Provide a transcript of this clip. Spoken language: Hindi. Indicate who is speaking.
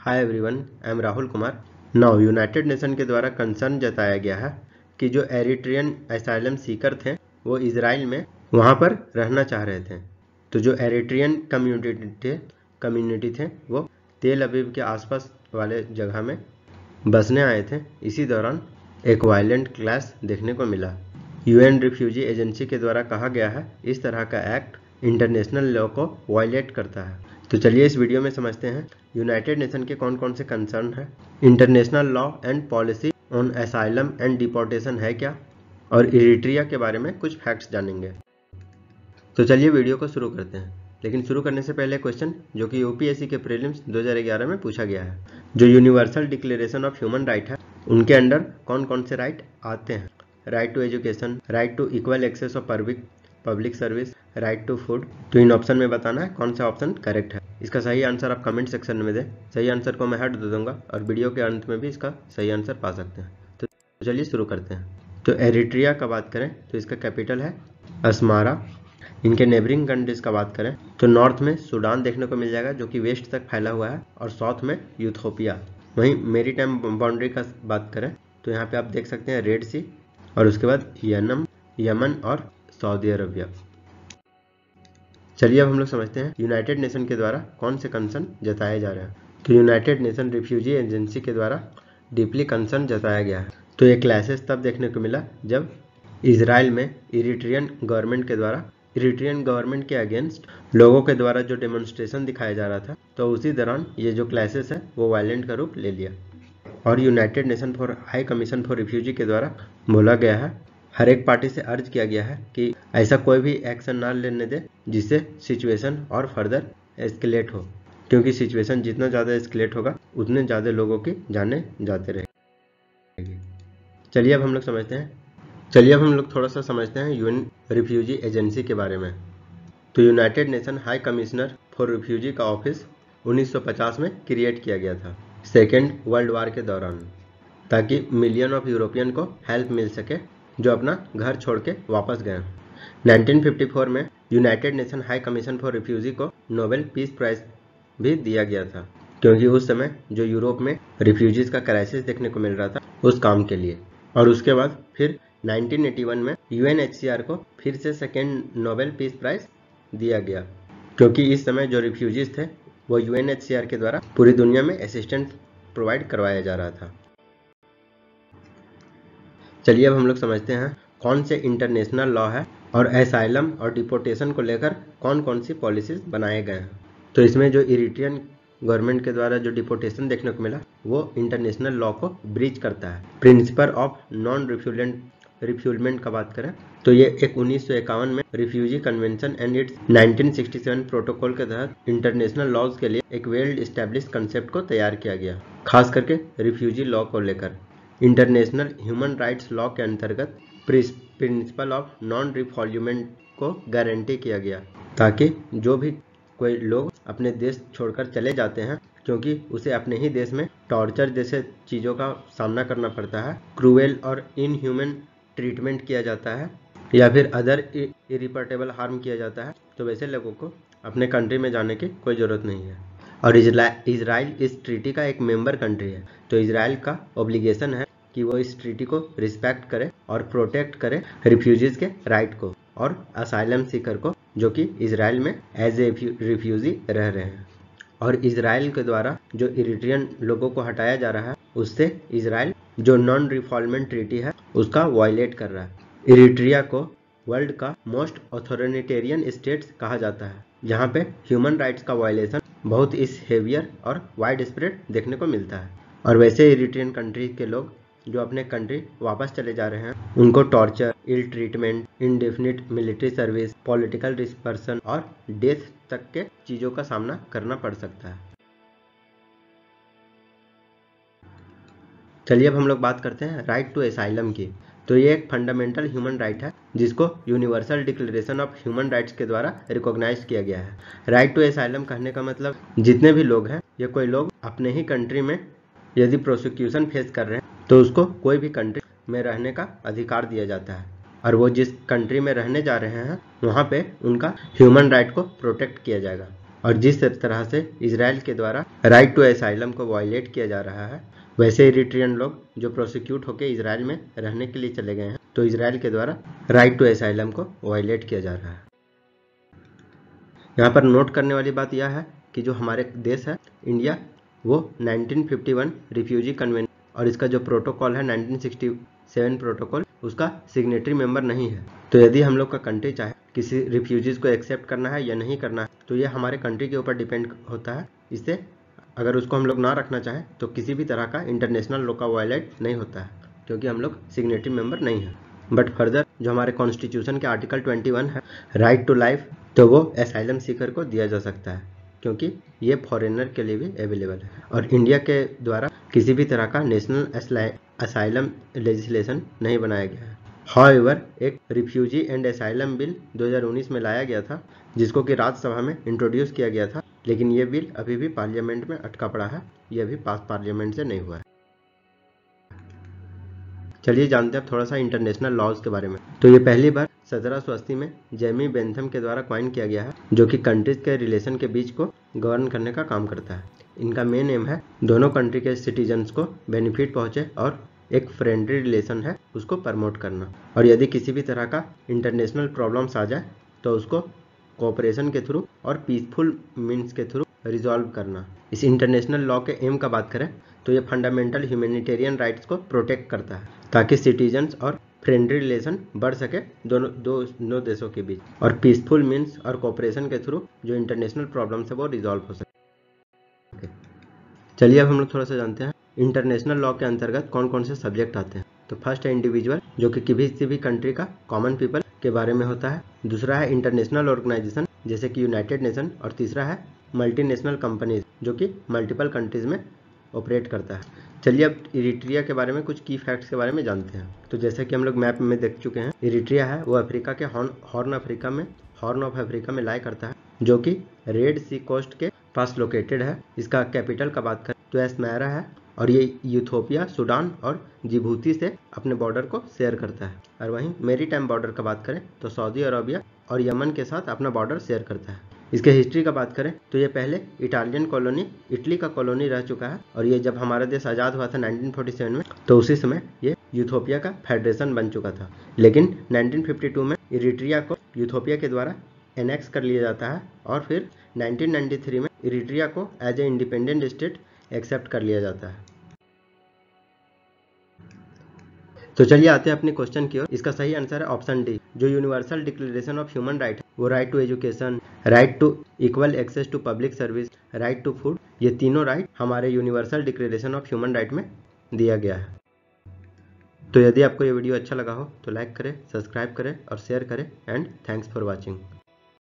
Speaker 1: Hi everyone, I am Rahul Kumar. Now United nation के द्वारा कंसर्न जताया गया है कि जो एरिट्रियन असाइलम सीकर थे वो इजराइल में वहाँ पर रहना चाह रहे थे। तो जो एरिट्रियन कम्युनिटी थे वो तेल अवीव के आसपास वाले जगह में बसने आए थे। इसी दौरान एक वायलेंट क्लैश देखने को मिला। यूएन रिफ्यूजी एजेंसी के द्वारा कहा गया है इस तरह का एक्ट इंटरनेशनल लॉ को वायलेट करता है। तो चलिए इस वीडियो में समझते हैं यूनाइटेड नेशन के कौन कौन से कंसर्न है, international law and policy on asylum and deportation है क्या, और इरिट्रिया के बारे में कुछ फैक्ट्स जानेंगे। तो चलिए वीडियो को शुरू करते हैं। लेकिन शुरू करने से पहले क्वेश्चन जो कि यूपीएससी के प्रीलिम्स 2011 में पूछा गया है, जो universal declaration of human right है उनके अंडर कौन कौन से राइट आते हैं। Right to education, right to equal access of public service, right to food. तो इन ऑप्शन में बताना है कौन सा ऑप्शन करेक्ट है। इसका सही आंसर आप कमेंट सेक्शन में दें। सही आंसर को मैं हेड दे दूंगा और वीडियो के अंत में भी इसका सही आंसर पा सकते हैं। तो चलिए शुरू करते हैं। तो एरिट्रिया का बात करें तो इसका कैपिटल है अस्मारा। इनके नेबरिंग कंट्रीज का बात करें तो नॉर्थ में सूडान देखने को मिल जाएगा जो कि वेस्ट तक फैला हुआ है, और साउथ में यूथोपिया। वहीं मेरीटाइम बाउंड्री का बात करें तो यहाँ पे आप देख सकते हैं रेड सी, और उसके बाद यमन और सऊदी अरबिया। चलिए अब हम लोग समझते हैं यूनाइटेड नेशन के द्वारा कौन से कंसर्न जताए जा रहे हैं। तो यूनाइटेड नेशन रिफ्यूजी एजेंसी के द्वारा डीपली कंसर्न जताया गया है। तो ये क्लैशेस तब देखने को मिला जब इजराइल में इरिट्रियन गवर्नमेंट के द्वारा इरिट्रियन गवर्नमेंट के अगेंस्ट लोगों के द्वारा जो डेमोन्स्ट्रेशन दिखाया जा रहा था, तो उसी दौरान ये जो क्लैशेस है वो वायलेंट का रूप ले लिया। और United nation for high commission for refugee के द्वारा बोला गया है, हर एक पार्टी से अर्ज किया गया है कि ऐसा कोई भी एक्शन ना लेने दे जिससे सिचुएशन और फर्दर एस्केलेट हो, क्योंकि सिचुएशन जितना ज़्यादा एस्केलेट होगा उतने ज़्यादा लोगों की जानें जाते रहेगी। चलिए अब हम लोग थोड़ा सा समझते हैं यूएन रिफ्यूजी एजेंसी के बारे में। तो United nation high commissioner for refugee का ऑफिस 1950 में क्रिएट किया गया था, सेकेंड वर्ल्ड वार के दौरान, ताकि मिलियन ऑफ यूरोपियन को हेल्प मिल सके जो अपना घर छोड़ के वापस गए। 1954 में United nation high commission for refugee को नोबेल पीस प्राइज भी दिया गया था, क्योंकि उस समय जो यूरोप में रिफ्यूजीज का क्राइसिस देखने को मिल रहा था उस काम के लिए। और उसके बाद फिर 1981 में यूएनएचसीआर को फिर से सेकेंड नोबेल पीस प्राइज दिया गया, क्योंकि इस समय जो रिफ्यूजीज थे वो यूएनएचसीआर के द्वारा पूरी दुनिया में असिस्टेंस प्रोवाइड करवाया जा रहा था। चलिए अब हम लोग समझते हैं कौन से इंटरनेशनल लॉ है और असाइलम और डिपोर्टेशन को लेकर कौन कौन सी पॉलिसीज बनाए गए हैं। तो इसमें जो इरिट्रियन गवर्नमेंट के द्वारा जो डिपोर्टेशन देखने को मिला वो इंटरनेशनल लॉ को ब्रीच करता है। प्रिंसिपल ऑफ नॉन रिफ्यूलमेंट का बात करें तो ये एक 1951 में refugee convention and it's 1967 protocol के तहत इंटरनेशनल लॉज के लिए एक वेल एस्टेब्लिश कंसेप्ट को तैयार किया गया, खास करके रिफ्यूजी लॉ को लेकर। इंटरनेशनल ह्यूमन राइट्स लॉ के अंतर्गत प्रिंसिपल ऑफ नॉन रिफॉल्यूमेंट को गारंटी किया गया, ताकि जो भी कोई लोग अपने देश छोड़कर चले जाते हैं क्योंकि उसे अपने ही देश में टॉर्चर जैसे चीज़ों का सामना करना पड़ता है, क्रूएल और इनह्यूमन ट्रीटमेंट किया जाता है, या फिर अदर इरिपर्टेबल हार्म किया जाता है, तो वैसे लोगों को अपने कंट्री में जाने की कोई ज़रूरत नहीं है। और इजराइल इस ट्रीटी का एक मेंबर कंट्री है, तो इजराइल का ऑब्लिगेशन है कि वो इस ट्रीटी को रिस्पेक्ट करे और प्रोटेक्ट करे रिफ्यूजीज के राइट को और असाइलम सीकर को, जो कि इजराइल में एज ए रिफ्यूजी रह रहे हैं। और इजराइल के द्वारा जो इरिट्रियन लोगों को हटाया जा रहा है उससे इजराइल जो नॉन रिफॉल्मेंट ट्रीटी है उसका वायलेट कर रहा है। इरिट्रिया को वर्ल्ड का मोस्ट ऑथोरिटेरियन स्टेट्स कहा जाता है, जहाँ पे ह्यूमन राइट्स का वायलेशन बहुत इस हेवियर और वाइड स्प्रेड देखने को मिलता है। और वैसे इरिट्रियन कंट्री के लोग जो अपने कंट्री वापस चले जा रहे हैं उनको torture, ill treatment, indefinite military service, political dispersion और डेथ तक के चीज़ों का सामना करना पड़ सकता है। चलिए अब हम लोग बात करते हैं राइट टू असाइलम की। तो ये एक फंडामेंटल ह्यूमन राइट है जिसको universal declaration of human rights के द्वारा रिकॉग्नाइज किया गया है। राइट टू असाइलम कहने का मतलब जितने भी लोग हैं या कोई लोग अपने ही कंट्री में यदि प्रोसिक्यूशन फेस कर रहे हैं तो उसको कोई भी कंट्री में रहने का अधिकार दिया जाता है, और वो जिस कंट्री में रहने जा रहे हैं वहाँ पे उनका ह्यूमन राइट को प्रोटेक्ट किया जाएगा। और जिस तरह से इजराइल के द्वारा राइट टू असाइलम को वायलेट किया जा रहा है, वैसे इरिट्रियन लोग जो प्रोसिक्यूट होकर इजराइल में रहने के लिए चले गए हैं, तो इजराइल के द्वारा राइट टू असाइलम को वायलेट किया जा रहा है। यहाँ पर नोट करने वाली बात यह है कि जो हमारे देश है इंडिया, वो 1951 रिफ्यूजी कन्वेंशन और इसका जो प्रोटोकॉल है 1967 प्रोटोकॉल, उसका सिग्नेटरी मेंबर नहीं है। तो यदि हम लोग का कंट्री चाहे किसी रिफ्यूजीज को एक्सेप्ट करना है या नहीं करना है, तो ये हमारे कंट्री के ऊपर डिपेंड होता है। इससे अगर उसको हम लोग ना रखना चाहें तो किसी भी तरह का इंटरनेशनल लॉ का वायलेट नहीं होता है, क्योंकि हम लोग सिग्नेटरी मेंबर नहीं है। बट फर्दर जो हमारे कॉन्स्टिट्यूशन के आर्टिकल 21 है, राइट टू लाइफ, तो वो असाइलम सीकर को दिया जा सकता है, क्योंकि ये फॉरेनर के लिए भी अवेलेबल है। और इंडिया के द्वारा किसी भी तरह का नेशनल असाइलम लेजिस्लेशन नहीं बनाया गया है। हाउएवर, एक रिफ्यूजी एंड असाइलम बिल 2019 में लाया गया था, जिसको कि राज्यसभा में इंट्रोड्यूस किया गया था, लेकिन ये बिल अभी भी पार्लियामेंट में अटका पड़ा है, ये अभी पास पार्लियामेंट से नहीं हुआ है। चलिए जानते हैं थोड़ा सा इंटरनेशनल लॉज के बारे में। तो ये पहली बार 1780 में जेमी बेंथम के द्वारा कॉइन किया गया है, जो कि कंट्रीज के रिलेशन के बीच को गवर्न करने का काम करता है। इनका मेन एम है दोनों कंट्री के सिटीजन्स को बेनिफिट पहुंचे और एक फ्रेंडली रिलेशन है उसको प्रमोट करना। और यदि किसी भी तरह का इंटरनेशनल प्रॉब्लम्स आ जाए तो उसको कोऑपरेशन के थ्रू और पीसफुल मीन्स के थ्रू रिजॉल्व करना। इस इंटरनेशनल लॉ के एम का बात करें तो ये फंडामेंटल ह्यूमैनिटेरियन राइट्स को प्रोटेक्ट करता है, ताकि सिटीजन्स और फ्रेंडली रिलेशन बढ़ सके दोनों देशों के बीच, और पीसफुल मीन्स और कोऑपरेशन के थ्रू जो इंटरनेशनल प्रॉब्लम्स है वो रिजॉल्व हो सके। चलिए अब हम लोग थोड़ा सा जानते हैं इंटरनेशनल लॉ के अंतर्गत कौन कौन से सब्जेक्ट आते हैं। तो फर्स्ट है इंडिविजुअल, जो कि किसी भी कंट्री का कॉमन पीपल के बारे में होता है। दूसरा है इंटरनेशनल ऑर्गेनाइजेशन, जैसे कि यूनाइटेड नेशन। और तीसरा है मल्टीनेशनल कंपनीज, जो कि मल्टीपल कंट्रीज में ऑपरेट करता है। चलिए अब इरिट्रिया के बारे में कुछ की फैक्ट्स के बारे में जानते हैं। तो जैसे कि हम लोग मैप में देख चुके हैं, इरिट्रिया है वो अफ्रीका के हॉर्न ऑफ अफ्रीका में लाई करता है, जो कि रेड सी कोस्ट के पास लोकेटेड है। इसका कैपिटल का बात करें तो एस्मेरा है, और ये यूथोपिया, सूडान और जिबूती से अपने बॉर्डर को शेयर करता है। और वहीं मैरीटाइम बॉर्डर का बात करें तो सऊदी अरबिया और यमन के साथ अपना बॉर्डर शेयर करता है। इसके हिस्ट्री का बात करें तो ये पहले इटली का कॉलोनी रह चुका है, और ये जब हमारा देश आज़ाद हुआ था 1947 में, तो उसी समय ये यूथोपिया का फेडरेशन बन चुका था। लेकिन 1952 में इरिट्रिया को यूथोपिया के द्वारा एनेक्स कर लिया जाता है, और फिर 1993 में इरिट्रिया को as a independent state accept कर लिया जाता है। तो चलिए आते हैं अपने क्वेश्चन की ओर। इसका सही आंसर है ऑप्शन डी, जो universal declaration of human right है, वो right to education, right to equal access to public service, right to food, ये तीनों राइट हमारे universal declaration of human right में दिया गया है। तो यदि आपको ये वीडियो अच्छा लगा हो तो लाइक करें, सब्सक्राइब करें और शेयर करें। And thanks for watching.